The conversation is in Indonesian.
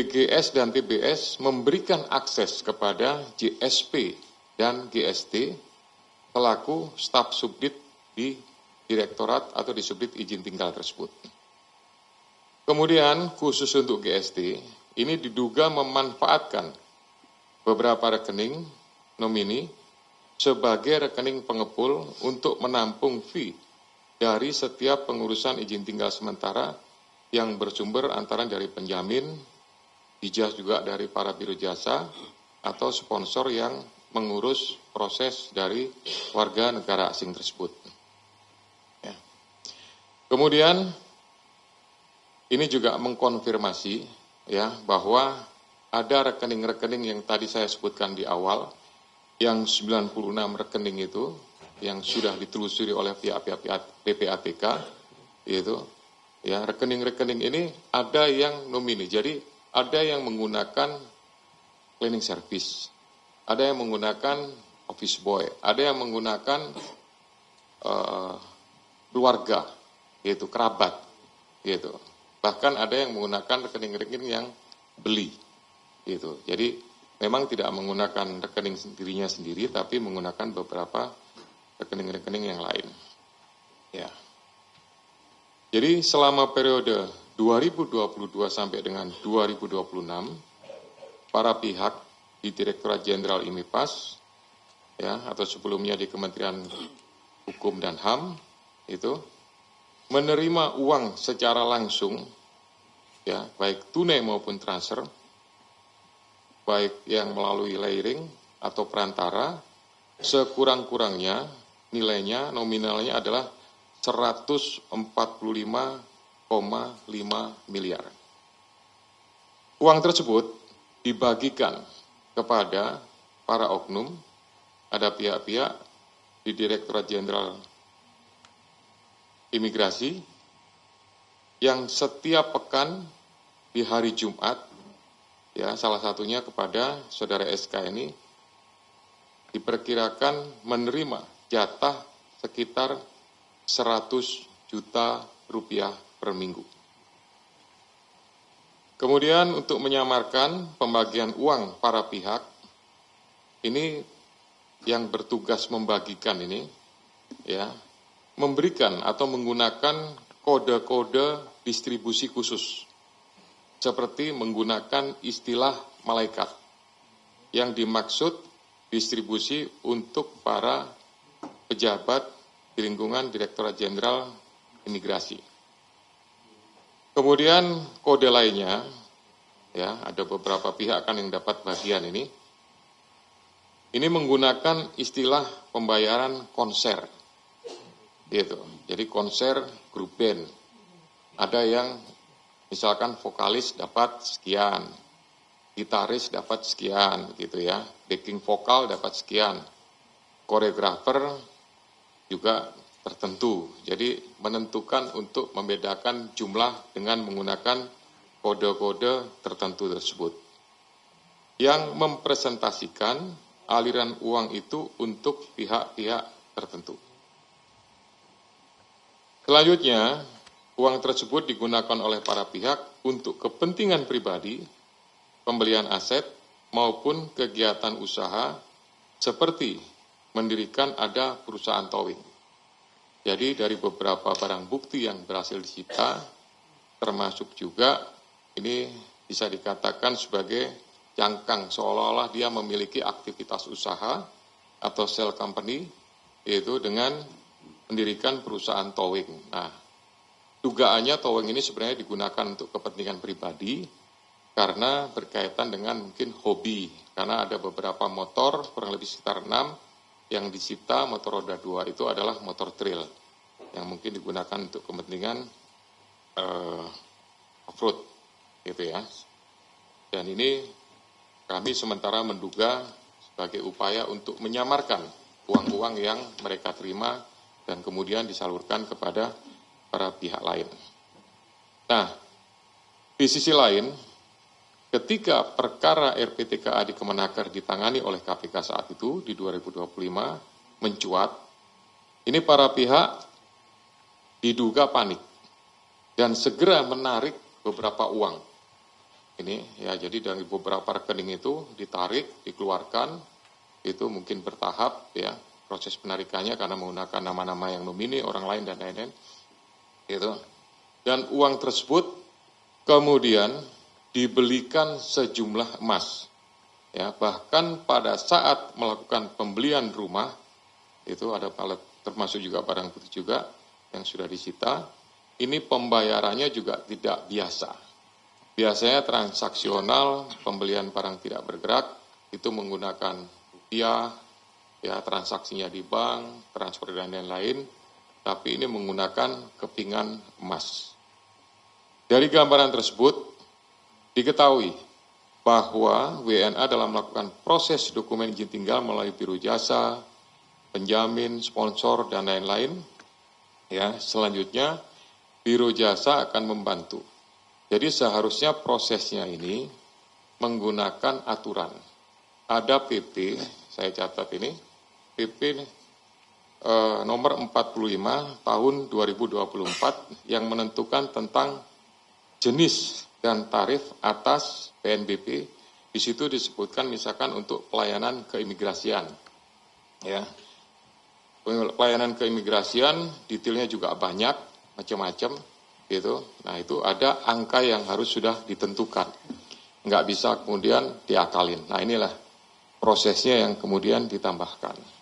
BGS dan TBS memberikan akses kepada JSP dan GST selaku staf subdit di direktorat atau di subdit izin tinggal tersebut. Kemudian khusus untuk GST, ini diduga memanfaatkan beberapa rekening nomini sebagai rekening pengepul untuk menampung fee dari setiap pengurusan izin tinggal sementara yang bersumber antara dari penjamin, ijaz juga dari para biro jasa, atau sponsor yang mengurus proses dari warga negara asing tersebut. Ya. Kemudian ini juga mengkonfirmasi ya bahwa ada rekening-rekening yang tadi saya sebutkan di awal, yang 96 rekening itu yang sudah ditelusuri oleh pihak-pihak PPATK, yaitu ya rekening-rekening ini ada yang nomini, jadi ada yang menggunakan cleaning service, ada yang menggunakan office boy, ada yang menggunakan keluarga, yaitu kerabat, gitu. Bahkan ada yang menggunakan rekening-rekening yang beli, gitu. Jadi memang tidak menggunakan rekening dirinya sendiri, tapi menggunakan beberapa rekening-rekening yang lain. Ya. Jadi selama periode 2022 sampai dengan 2026, para pihak di Direktorat Jenderal IMIPAS, ya, atau sebelumnya di Kementerian Hukum dan HAM, itu menerima uang secara langsung, ya, baik tunai maupun transfer, baik yang melalui layering atau perantara, sekurang-kurangnya nilainya nominalnya adalah 145,5 miliar. Uang tersebut dibagikan kepada para oknum, ada pihak-pihak di Direktorat Jenderal Imigrasi yang setiap pekan di hari Jumat, ya salah satunya kepada saudara SK ini diperkirakan menerima jatah sekitar 100 juta rupiah per minggu. Kemudian untuk menyamarkan pembagian uang para pihak, ini yang bertugas membagikan ini, ya, memberikan atau menggunakan kode-kode distribusi khusus, seperti menggunakan istilah malaikat, yang dimaksud distribusi untuk para pejabat di lingkungan Direktorat Jenderal Imigrasi. Kemudian kode lainnya, ya ada beberapa pihak kan yang dapat bagian ini. Ini menggunakan istilah pembayaran konser, gitu. Jadi konser grup band. Ada yang misalkan vokalis dapat sekian, gitaris dapat sekian, gitu ya. Backing vokal dapat sekian, koreografer juga tertentu. Jadi menentukan untuk membedakan jumlah dengan menggunakan kode-kode tertentu tersebut, yang mempresentasikan aliran uang itu untuk pihak-pihak tertentu. Selanjutnya, uang tersebut digunakan oleh para pihak untuk kepentingan pribadi, pembelian aset, maupun kegiatan usaha seperti mendirikan ada perusahaan towing. Jadi dari beberapa barang bukti yang berhasil disita, termasuk juga ini bisa dikatakan sebagai cangkang, seolah-olah dia memiliki aktivitas usaha atau shell company, yaitu dengan mendirikan perusahaan towing. Nah, dugaannya towing ini sebenarnya digunakan untuk kepentingan pribadi, karena berkaitan dengan mungkin hobi, karena ada beberapa motor, kurang lebih sekitar 6, yang disita motor roda 2 itu adalah motor trail yang mungkin digunakan untuk kepentingan off-road, gitu ya. Dan ini kami sementara menduga sebagai upaya untuk menyamarkan uang-uang yang mereka terima dan kemudian disalurkan kepada para pihak lain. Nah, di sisi lain, ketika perkara RPTKA di Kemenaker ditangani oleh KPK saat itu di 2025 mencuat, ini para pihak diduga panik dan segera menarik beberapa uang Ini ya, jadi dari beberapa rekening itu ditarik, dikeluarkan, itu mungkin bertahap ya proses penarikannya karena menggunakan nama-nama yang nomini orang lain dan lain-lain. Gitu. Dan uang tersebut kemudian dibelikan sejumlah emas. Ya, bahkan pada saat melakukan pembelian rumah itu ada termasuk juga barang putih juga yang sudah disita. Ini pembayarannya juga tidak biasa. Biasanya transaksional pembelian barang tidak bergerak itu menggunakan rupiah, ya transaksinya di bank, transfer dan lain-lain. Tapi ini menggunakan kepingan emas. Dari gambaran tersebut diketahui bahwa WNA dalam melakukan proses dokumen izin tinggal melalui biro jasa, penjamin, sponsor, dan lain-lain, ya selanjutnya biro jasa akan membantu. Jadi seharusnya prosesnya ini menggunakan aturan. Ada PP, saya catat ini, PP nomor 45 tahun 2024 yang menentukan tentang jenis dan tarif atas PNBP. Di situ disebutkan misalkan untuk pelayanan keimigrasian. Ya. Pelayanan keimigrasian detailnya juga banyak, macam-macam gitu. Nah, itu ada angka yang harus sudah ditentukan. Nggak bisa kemudian diakalin. Nah, inilah prosesnya yang kemudian ditambahkan.